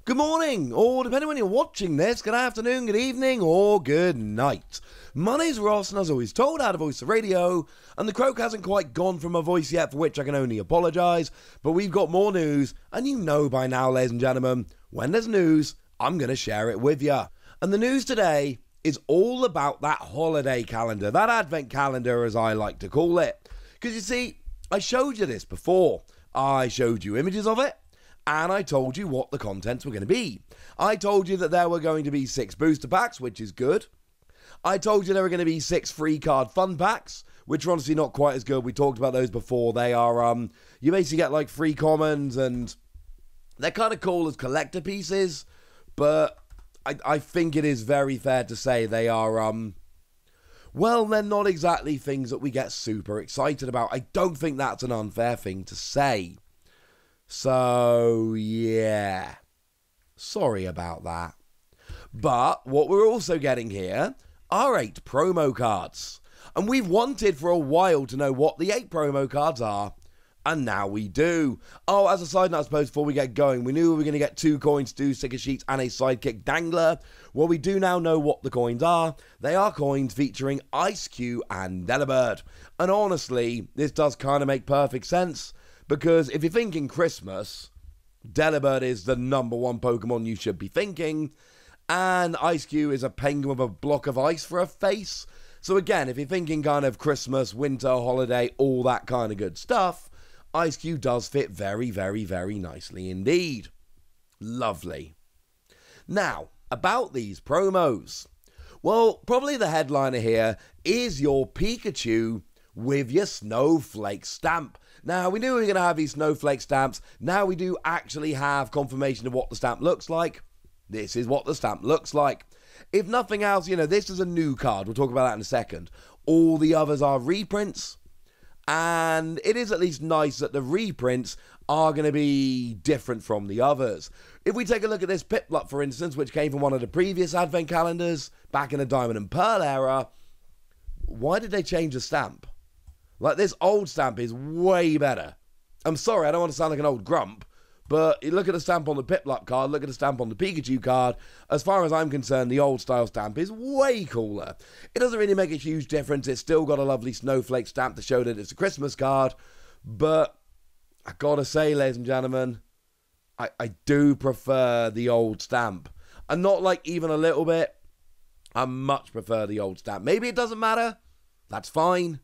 Good morning, or depending when you're watching this, good afternoon, good evening, or good night. My name's Ross, and as always told, out of Voice of Radio, and the croak hasn't quite gone from my voice yet, for which I can only apologise, but we've got more news, and you know by now, ladies and gentlemen, when there's news, I'm going to share it with you. And the news today is all about that holiday calendar, that advent calendar as I like to call it. Because you see, I showed you this before. I showed you images of it. And I told you what the contents were going to be. I told you that there were going to be 6 booster packs, which is good. I told you there were going to be 6 free card fun packs, which are honestly not quite as good. We talked about those before. They are, you basically get like free commons, and they're kind of cool as collector pieces, but I think it is very fair to say they are, well, they're not exactly things that we get super excited about. I don't think that's an unfair thing to say. So, yeah, sorry about that. But what we're also getting here are 8 promo cards. And we've wanted for a while to know what the 8 promo cards are. And now we do. Oh, as a side note, I suppose, before we get going, we knew we were going to get 2 coins, 2 sticker sheets, and a sidekick dangler. Well, we do now know what the coins are. They are coins featuring Ice Cube and Delibird. And honestly, this does kind of make perfect sense. Because if you're thinking Christmas, Delibird is the number 1 Pokemon you should be thinking. And Ice Cube is a penguin with a block of ice for a face. So again, if you're thinking kind of Christmas, winter, holiday, all that kind of good stuff, Ice Cube does fit very, very, very nicely indeed. Lovely. Now, about these promos. Well, probably the headliner here is your Pikachu with your snowflake stamp. Now, we knew we were going to have these snowflake stamps. Now we do actually have confirmation of what the stamp looks like. This is what the stamp looks like. If nothing else, you know, this is a new card. We'll talk about that in a second. All the others are reprints. And it is at least nice that the reprints are going to be different from the others. If we take a look at this Piplup, for instance, which came from one of the previous advent calendars back in the Diamond and Pearl era, why did they change the stamp? Like, this old stamp is way better. I'm sorry, I don't want to sound like an old grump, but you look at the stamp on the Piplup card, look at the stamp on the Pikachu card. As far as I'm concerned, the old style stamp is way cooler. It doesn't really make a huge difference. It's still got a lovely snowflake stamp to show that it's a Christmas card. But I gotta say, ladies and gentlemen, I do prefer the old stamp. And not like even a little bit. I much prefer the old stamp. Maybe it doesn't matter. That's fine.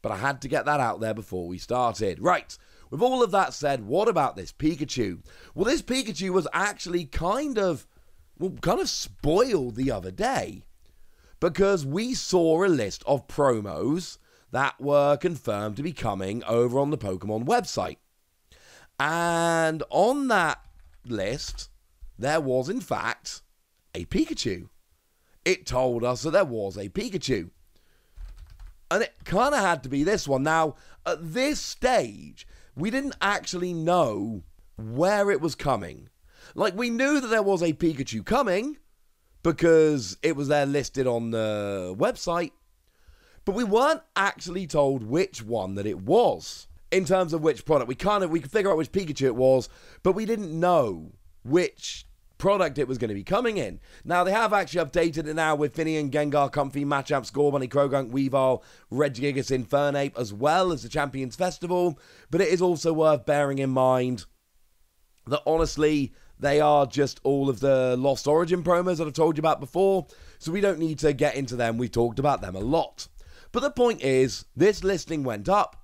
But I had to get that out there before we started. Right, with all of that said, what about this Pikachu? Well, this Pikachu was actually kind of spoiled the other day. Because we saw a list of promos that were confirmed to be coming over on the Pokemon website. And on that list, there was in fact a Pikachu. It told us that there was a Pikachu. And it kind of had to be this one. Now, at this stage, we didn't actually know where it was coming. Like, we knew that there was a Pikachu coming because it was there listed on the website, but we weren't actually told which one that it was in terms of which product. We could figure out which Pikachu it was, but we didn't know which product it was going to be coming in. Now, they have actually updated it now with Finian, Gengar, Comfey, Machamp, Scorbunny, Krogunk, Weavile, Regigigas, Infernape, as well as the Champions Festival. But it is also worth bearing in mind that, honestly, they are just all of the Lost Origin promos that I've told you about before, so we don't need to get into them. We've talked about them a lot. But the point is, this listing went up,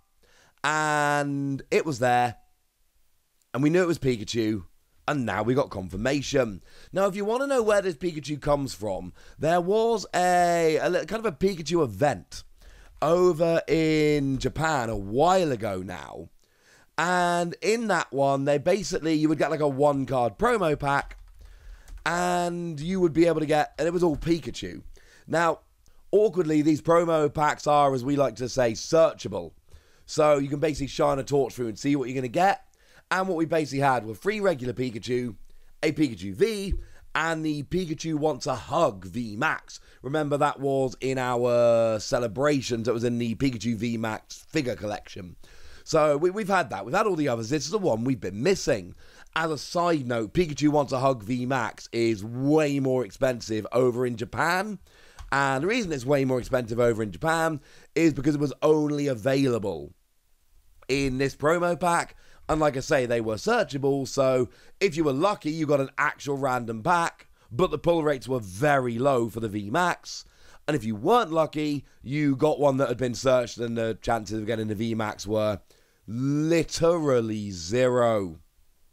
and it was there, and we knew it was Pikachu, and now we got confirmation. Now, if you want to know where this Pikachu comes from, there was a kind of a Pikachu event over in Japan a while ago now. And in that one, you would get like a 1-card promo pack, and you would be able to get, and it was all Pikachu. Now, awkwardly, these promo packs are, as we like to say, searchable. So you can basically shine a torch through and see what you're going to get. And what we basically had were 3 regular Pikachu, a Pikachu V, and the Pikachu Wants a Hug V Max. Remember, that was in our celebrations. It was in the Pikachu V Max figure collection. So we've had that. We've had all the others. This is the one we've been missing. As a side note, Pikachu Wants a Hug VMAX is way more expensive over in Japan. And the reason it's way more expensive over in Japan is because it was only available in this promo pack. And like I say, they were searchable, so if you were lucky, you got an actual random pack, but the pull rates were very low for the VMAX. And if you weren't lucky, you got one that had been searched and the chances of getting the VMAX were literally zero.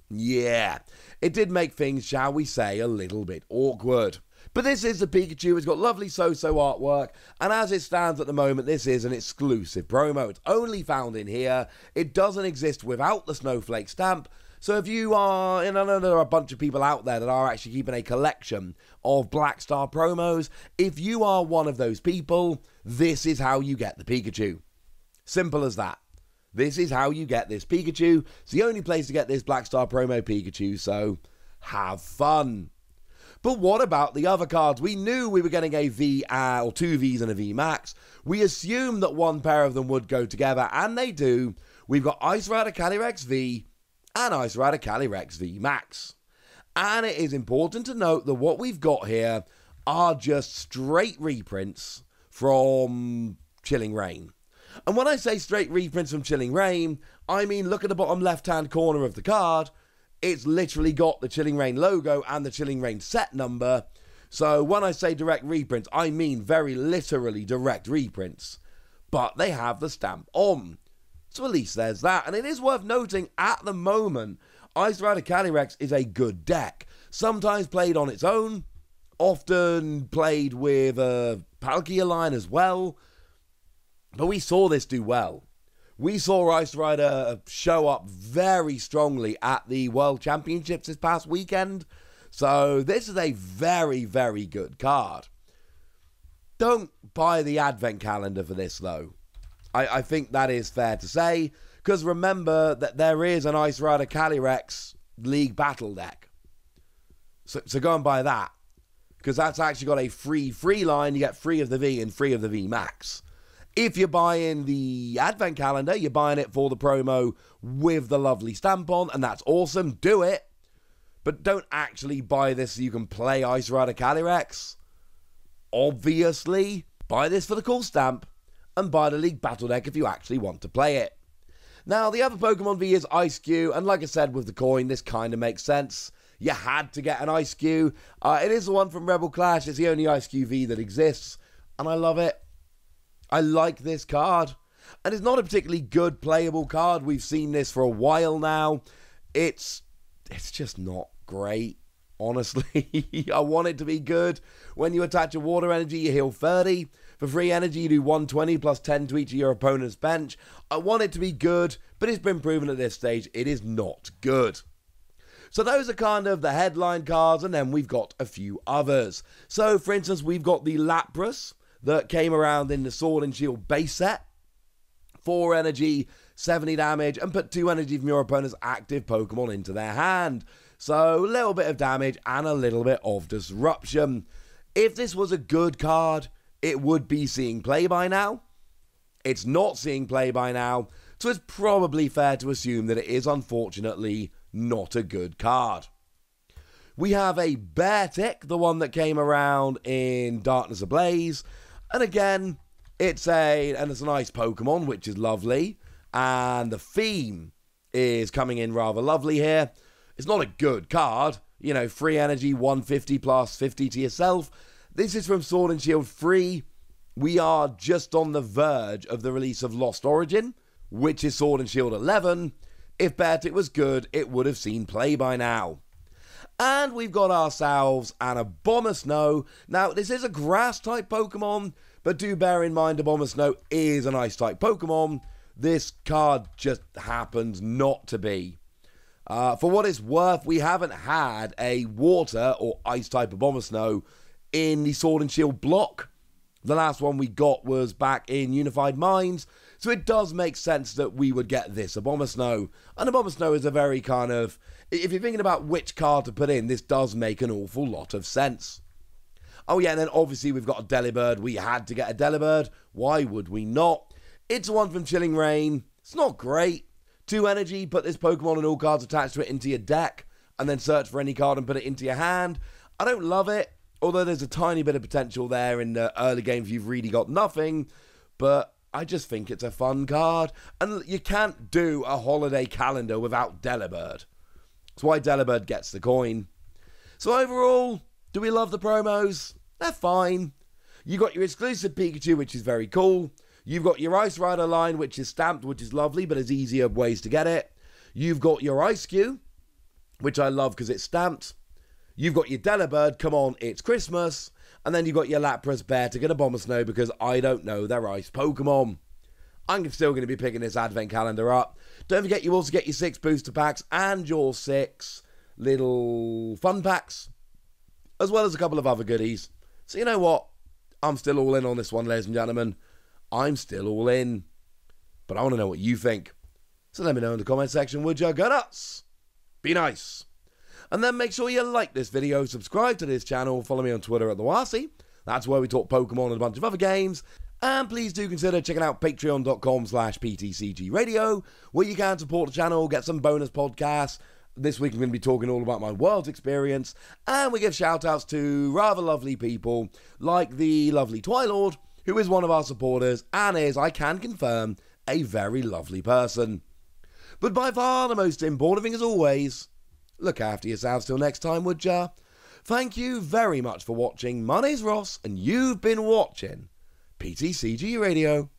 Yeah, it did make things, shall we say, a little bit awkward. But this is the Pikachu. It's got lovely so-so artwork, and as it stands at the moment, this is an exclusive promo. It's only found in here. It doesn't exist without the Snowflake stamp. So if you are, and I know there are a bunch of people out there that are actually keeping a collection of Black Star promos, if you are one of those people, this is how you get the Pikachu. Simple as that. This is how you get this Pikachu. It's the only place to get this Black Star promo Pikachu, so have fun. But what about the other cards? We knew we were getting a V or two Vs and a V Max. We assumed that one pair of them would go together, and they do. We've got Ice Rider Calyrex V and Ice Rider Calyrex V Max. And it is important to note that what we've got here are just straight reprints from Chilling Reign. And when I say straight reprints from Chilling Reign, I mean look at the bottom left-hand corner of the card. It's literally got the Chilling Reign logo and the Chilling Reign set number. So when I say direct reprints, I mean very literally direct reprints. But they have the stamp on. So at least there's that. And it is worth noting, at the moment, Ice Rider Calyrex is a good deck. Sometimes played on its own, often played with a Palkia line as well. But we saw this do well. We saw Ice Rider show up very strongly at the World Championships this past weekend. So this is a very, very good card. Don't buy the advent calendar for this, though. I think that is fair to say. Because remember that there is an Ice Rider Calyrex League Battle deck. So go and buy that. Because that's actually got a free line. You get 3 of the V and 3 of the V Max. If you're buying the advent calendar, you're buying it for the promo with the lovely stamp on, and that's awesome. Do it. But don't actually buy this so you can play Ice Rider Calyrex. Obviously, buy this for the cool stamp, and buy the League Battle deck if you actually want to play it. Now, the other Pokemon V is Ice-Q, and like I said with the coin, this kind of makes sense. You had to get an Ice-Q. It is the one from Rebel Clash. It's the only Ice-Q V that exists, and I love it. I like this card. And it's not a particularly good playable card. We've seen this for a while now. It's just not great, honestly. I want it to be good. When you attach a water energy, you heal 30. For free energy, you do 120 plus 10 to each of your opponent's bench. I want it to be good, but it's been proven at this stage it is not good. So those are kind of the headline cards, and then we've got a few others. So, for instance, we've got the Lapras that came around in the Sword and Shield base set. 4 energy, 70 damage, and put 2 energy from your opponent's active Pokemon into their hand. So, a little bit of damage and a little bit of disruption. If this was a good card, it would be seeing play by now. It's not seeing play by now, so it's probably fair to assume that it is unfortunately not a good card. We have a Beartic, the one that came around in Darkness Ablaze. And again, it's a nice Pokemon, which is lovely. And the theme is coming in rather lovely here. It's not a good card. You know, free energy, 150 plus 50 to yourself. This is from Sword and Shield 3. We are just on the verge of the release of Lost Origin, which is Sword and Shield 11. If Beartic was good, it would have seen play by now. And we've got ourselves an Abomasnow. Now, this is a grass-type Pokemon, but do bear in mind Abomasnow is an ice-type Pokemon. This card just happens not to be. For what it's worth, we haven't had a water or ice-type Abomasnow in the Sword and Shield block. The last one we got was back in Unified Minds, so it does make sense that we would get this Abomasnow. And Abomasnow is a very kind of, if you're thinking about which card to put in, this does make an awful lot of sense. Oh yeah, and then obviously we've got a Delibird. We had to get a Delibird. Why would we not? It's one from Chilling Reign. It's not great. 2 energy, put this Pokemon and all cards attached to it into your deck. and then search for any card and put it into your hand. I don't love it, although there's a tiny bit of potential there in the early games you've really got nothing, but I just think it's a fun card, and you can't do a holiday calendar without Delibird. That's why Delibird gets the coin. So overall, do we love the promos? They're fine. You got your exclusive Pikachu, which is very cool. You've got your Ice Rider line, which is stamped, which is lovely, but there's easier ways to get it. You've got your Ice Cube, which I love because it's stamped. You've got your Delibird, come on, it's Christmas. And then you've got your Lapras, Beartic, and Abomasnow because I don't know their ice Pokemon. I'm still going to be picking this advent calendar up. Don't forget you also get your 6 booster packs and your 6 little fun packs, as well as a couple of other goodies. So you know what? I'm still all in on this one, ladies and gentlemen. I'm still all in. But I want to know what you think. So let me know in the comment section, would you? Go nuts! Be nice! And then make sure you like this video, subscribe to this channel, follow me on Twitter at TheWasi. That's where we talk Pokemon and a bunch of other games. And please do consider checking out patreon.com/PTCGradio, where you can support the channel, get some bonus podcasts. This week I'm going to be talking all about my Worlds experience. And we give shout outs to rather lovely people like the lovely Twilord, who is one of our supporters and is, I can confirm, a very lovely person. But by far the most important thing as always, look after yourselves till next time, would ya? Thank you very much for watching. My name's Ross, and you've been watching PTCG Radio.